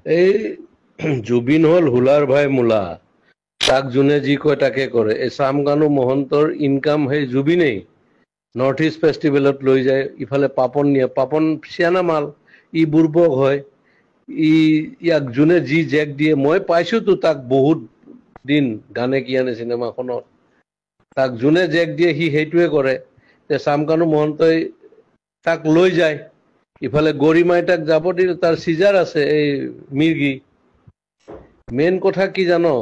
এই জুবিন হল হুলাৰ ভাই মূলা, তাক যোনে যি কয় তাকে কৰে। এই চামকানু মহন্তৰ ইনকাম সেই জুবিনেই। নৰ্থ ইষ্ট ফেষ্টিভেলত লৈ যায়, ইফালে পাপন নিয়ে, পাপন চিয়ানা মাল, ই বুৰ্বক হয়। ইয়াক যোনে যি জেক দিয়ে, মই পাইছোতো তাক বহুত দিন গানে কি আনে চিনেমাখনত, তাক যোনে জেক দিয়ে সি সেইটোৱে কৰে। চামকানু মহন্তই তাক লৈ যায়, ইফালে গৰিমাই তাক যাব দিলে, তাৰ চিজাৰ আছে এই মিৰ্গি। মেইন কথা কি জানো,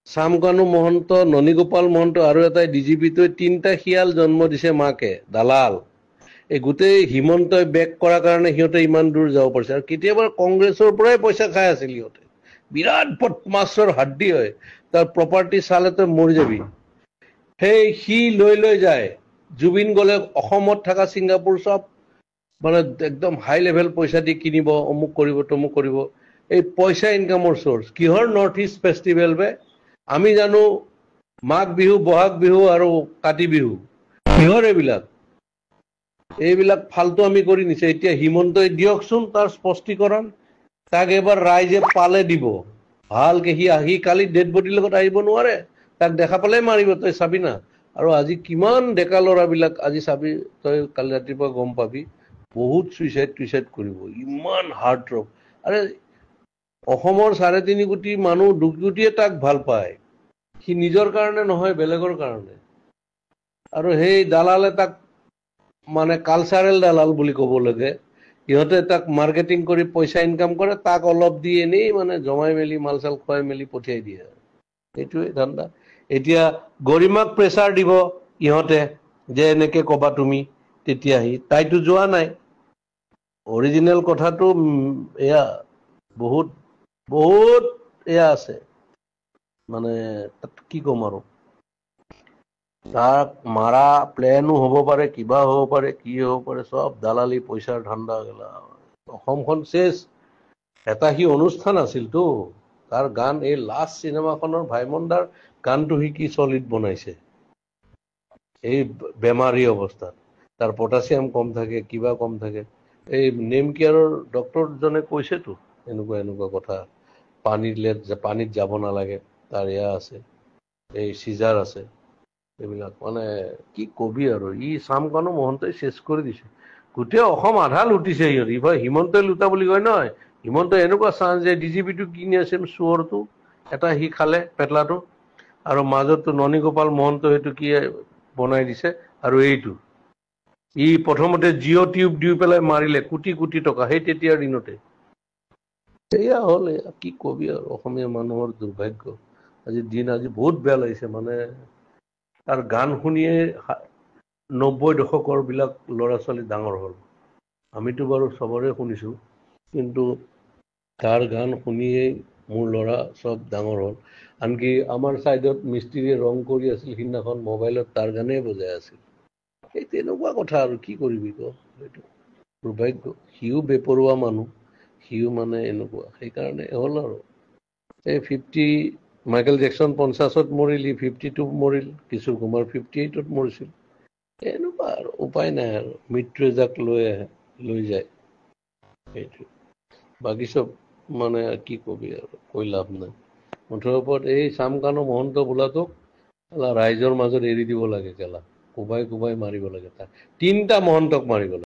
চামকানু মহন্ত, ননীগোপাল মহন্ত আৰু এটাই ডিজিপিটোৱে 3টা শিয়াল জন্ম দিছে মাকে, দালাল। এই গোটেই হিমন্তই বেক কৰাৰ কাৰণে সিহঁতে ইমান দূৰ যাব পাৰিছে। আৰু কেতিয়াবা কংগ্ৰেছৰ পৰাই পইচা খাই আছিল সিহঁতে, বিৰাট বদমাছৰ হাড্ডি হয়, তাৰ প্ৰপাৰ্টি চালে তই মৰি যাবি। সেই সি লৈ যায়, জুবিন গলে অসমত থকা ছিংগাপুৰ চব মানে একদম হাই লেভেল পইচা দি কিনিব, অমুক কৰিব তমুক কৰিব। এই পইচা ইনকামৰ চ'ৰ্চ কিহৰ? নৰ্থ ইষ্ট ফেষ্টিভেল বে। আমি জানো মাঘ বিহু, বহাগ বিহু আৰু কাতি বিহু, কিহৰ এইবিলাক? এইবিলাক ফাল্টু আমি কৰি নিছে। এতিয়া হিমন্তই দিয়কচোন তাৰ স্পষ্টীকৰণ, তাক এবাৰ ৰাইজে পালে দিব ভালকে। সি কালি ডেড বডিৰ লগত আহিব নোৱাৰে, তাক দেখা পালে মাৰিব, তই চাবি না। আৰু আজি কিমান ডেকা ল'ৰাবিলাক আজি চাবি, তই কালি ৰাতিপুৱা গম পাবি, বহুত চুইচাইড কৰিব, ইমান হাৰ্ট ৰক। আৰে অসমৰ 3.5 কোটি মানুহ 2 কোটিয়ে তাক ভাল পায়, সি নিজৰ কাৰণে নহয়, বেলেগৰ কাৰণে। আৰু সেই দালালে তাক মানে কালচাৰেল দালাল বুলি ক'ব লাগে, সিহঁতে তাক মাৰ্কেটিং কৰি পইচা ইনকাম কৰে, তাক অলপ দি এনেই মানে জমাই মেলি মাল চাল খুৱাই মেলি পঠিয়াই দিয়ে। এইটোৱে ধান্দা। এতিয়া গৰিমাক প্ৰেছাৰ দিব ইহঁতে যে এনেকে কবা তুমি, তেতিয়া তাইতো যোৱা নাই। অৰিজিনেল কথাটো এয়া বহুত বহুত এয়া আছে, মানে তাত কি ক'ম আৰু। তাক মাৰা প্লেনো হ'ব পাৰে, কিবা হ'ব পাৰে, কি হ'ব পাৰে, চব দালালি পইচাৰ ধান্দা গেলা। অসমখন চেচ। এটা সি অনুষ্ঠান আছিলতো, তাৰ গান, এই লাষ্ট চিনেমাখনৰ ভাইমন দাৰ গানটো সি কি চলিড বনাইছে এই বেমাৰী অৱস্থাত। তাৰ পটাছিয়াম কম থাকে, কিবা কম থাকে। এই নেম কেয়াৰৰ ডক্টৰজনে কৈছেতো এনেকুৱা কথা, পানীত যাব নালাগে, তাৰ এয়া আছে, এই চিজাৰ আছে, এইবিলাক মানে কি কবি আৰু। ই চামকানু মহন্তই চেচ কৰি দিছে গোটেই অসম, আধা লুটিছে সিহঁত। ইফালে হিমন্তই লুটা বুলি কয় নহয়, হিমন্তই এনেকুৱা চান্স যে ডিজিপিটো কিনি আছিল চোৰটো এটা, সি খালে পেটলাটো। আৰু মাজতো ননীগোপাল মহন্ত সেইটো কি বনাই দিছে। আৰু এইটো ই প্ৰথমতে জিঅ' টিউব দি পেলাই মাৰিলে কোটি কোটি টকা, সেই তেতিয়াৰ দিনতে। এয়া হ'ল, এয়া কি কবি আৰু, অসমীয়া মানুহৰ দুৰ্ভাগ্য। আজি বহুত বেয়া লাগিছে, মানে তাৰ গান শুনিয়ে 90 দশকৰ বিলাক ল'ৰা ছোৱালী ডাঙৰ হ'ল। আমিতো বাৰু চবৰে শুনিছো, কিন্তু তাৰ গান শুনিয়েই মোৰ ল'ৰা চব ডাঙৰ হ'ল। আনকি আমাৰ ছাইডত মিস্ত্ৰীয়ে ৰং কৰি আছিল, সিদিনাখন মোবাইলত তাৰ গানেই বজাই আছিল। সেই তেনেকুৱা কথা আৰু কি কৰিবি ক, সেইটো দুৰ্ভাগ্য। সিও বেপৰুৱা মানুহ, সিও মানে এনেকুৱা, সেইকাৰণে হ'ল আৰু। এই মাইকেল জেকচন 50ত মৰিল, 52 মৰিল, কিশোৰ কুমাৰ 58ত মৰিছিল। এনেকুৱা আৰু উপায় নাই আৰু, মৃত্যুৱে যাক লৈ যায় সেইটো। বাকী চব মানে কি কবি আৰু, কৈ লাভ নাই। মুঠৰ ওপৰত এই চামকানু মহন্ত বোলাটোক ৰাইজৰ মাজত এৰি দিব লাগে, কোবাই মাৰিব লাগে। তাক 3টা মহন্তক মাৰিব লাগে।